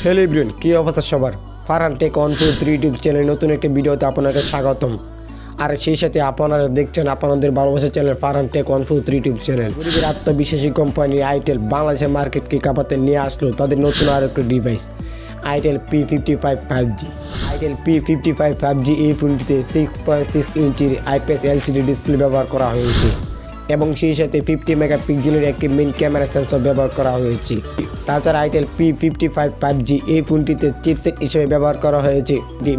Hello everyone, কি অবস্থা সবার? ফারহান টেক143 ইউটিউব চ্যানেল নতুন একটি ভিডিওতে আপনাকে স্বাগতম। আর সেই সাথে আপনারা দেখছেন আপনাদের ভালোবাসার চ্যানেল ফারহান টেক143 ইউটিউব চ্যানেল। গরিবের আত্মবিশ্বাসী কোম্পানি আইটেল বাংলাদেশের মার্কেটকে কাঁপাতে নিয়ে আসলো তাদের নতুন আর একটা device itel P55 5G। Itel P55 5G এই ফোনটিতে 6.6 ইঞ্চির IPS LCD ডিসপ্লে ব্যবহার করা হয়েছে এবং সেই সাথে 50 মেগাপিক্সেলের একটি মেইন ক্যামেরা সেন্সর ব্যবহার করা হয়েছে। তাছাড়া আইটেল P55 5G এই ফোনটিতে চিপসেট হিসেবে ব্যবহার করা হয়েছে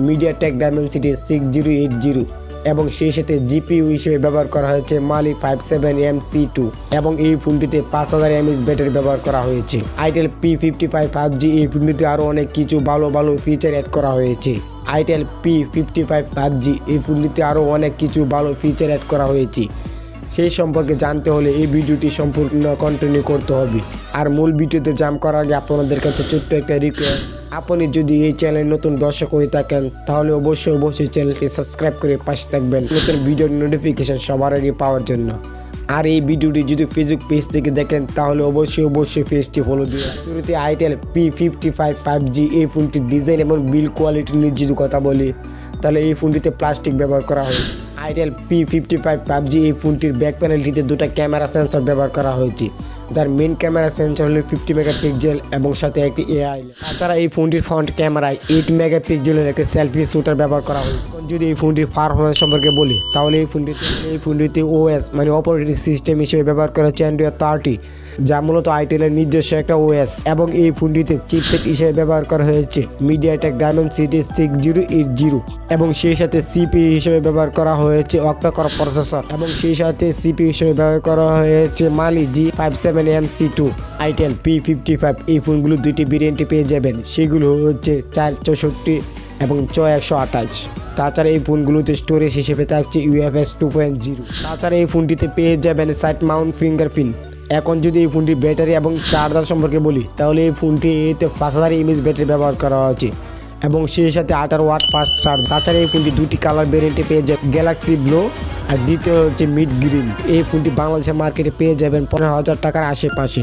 Mediatek Dimensith 6080 এবং সেই সাথে GPU হিসেবে ব্যবহার করা হয়েছে G57 MC2 এবং এই ফোনটিতে 5000 mAh ব্যাটারি ব্যবহার করা হয়েছে। আইটেল P55 5G এই ফোনটিতে আরও অনেক কিছু ভালো ফিচার অ্যাড করা হয়েছে। আইটেল P55 5G এই ফোনটিতে আরও অনেক কিছু ভালো ফিচার অ্যাড করা হয়েছে। সেই সম্পর্কে জানতে হলে এই ভিডিওটি সম্পূর্ণ কন্টিনিউ করতে হবে। আর মূল ভিডিওতে জাম্প করার আগে আপনাদের কাছে ছোট্ট একটা রিকোয়েস্ট, আপনি যদি এই চ্যানেল নতুন দর্শক হয়ে থাকেন তাহলে অবশ্যই চ্যানেলটি সাবস্ক্রাইব করে পাশে থাকবেন নতুন ভিডিওর নোটিফিকেশন সবার আগে পাওয়ার জন্য। আর এই ভিডিওটি যদি ফেসবুক পেজ থেকে দেখেন তাহলে অবশ্যই পেজটি ফলো দিন। শুরুতে আইটেল P55 5G এই ফোনটির ডিজাইন এবং বিল্ড কোয়ালিটি নিয়ে যদি কথা বলি তাহলে এই ফোনটিতে প্লাস্টিক ব্যবহার করা হয়। আইটেল P55 5G এই ফোনটির ব্যাক প্যানেলটিতে দুটো ক্যামেরা সেন্সর ব্যবহার করা হয়েছে, যার মেইন ক্যামেরা সেন্সর হলো 50 মেগাপিক্সেল এবং সাথে একটি AI। তাছাড়া এই ফোনটির ফ্রন্ট ক্যামেরায় 8 মেগাপিক্সেলের একটি সেলফি শুটার ব্যবহার করা হয়েছে। যদি এই ফোনটির পারফরম্যান্স সম্পর্কে বলি তাহলে এই ফোনটিতে OS মানে অপারেটিং সিস্টেম হিসেবে ব্যবহার করা হচ্ছে Android 30, যা মূলত আইটেলের নিজস্ব একটা OS এবং এই ফোনটিতে চিপসেট হিসেবে ব্যবহার করা হয়েছে Mediatek Dimensith 6080 এবং সেই সাথে CPU হিসেবে ব্যবহার করা হয়েছে Octa Core প্রসেসর এবং সেই সাথে CPU হিসেবে ব্যবহার করা হয়েছে G57 MC2। আইটেল P55 এই ফোনগুলো দুইটি ভেরিয়েন্টে পেয়ে যাবেন, সেগুলো হচ্ছে 464 এবং 6128। তাছাড়া এই ফোনগুলোতে স্টোরেজ হিসেবে থাকছে UFS 2.0। তাছাড়া এই ফোনটিতে পেয়ে যাবেন সাইড মাউন্ট ফিঙ্গারপ্রিন্ট। এখন যদি এই ফোনটির ব্যাটারি এবং চার্জার সম্পর্কে বলি তাহলে এই ফোনটি এতে 5000 mAh ব্যাটারি ব্যবহার করা হয়েছে এবং সেই সাথে 18 ওয়াট ফাস্ট চার্জ। তাছাড়া এই ফোনটি দুটি কালার ভেরিয়েন্টে পেয়ে যাবে, গ্যালাক্সি ব্লু আর দ্বিতীয় হচ্ছে মিড গ্রিন। এই ফোনটি বাংলাদেশের মার্কেটে পেয়ে যাবেন 15,000 টাকার আশেপাশে।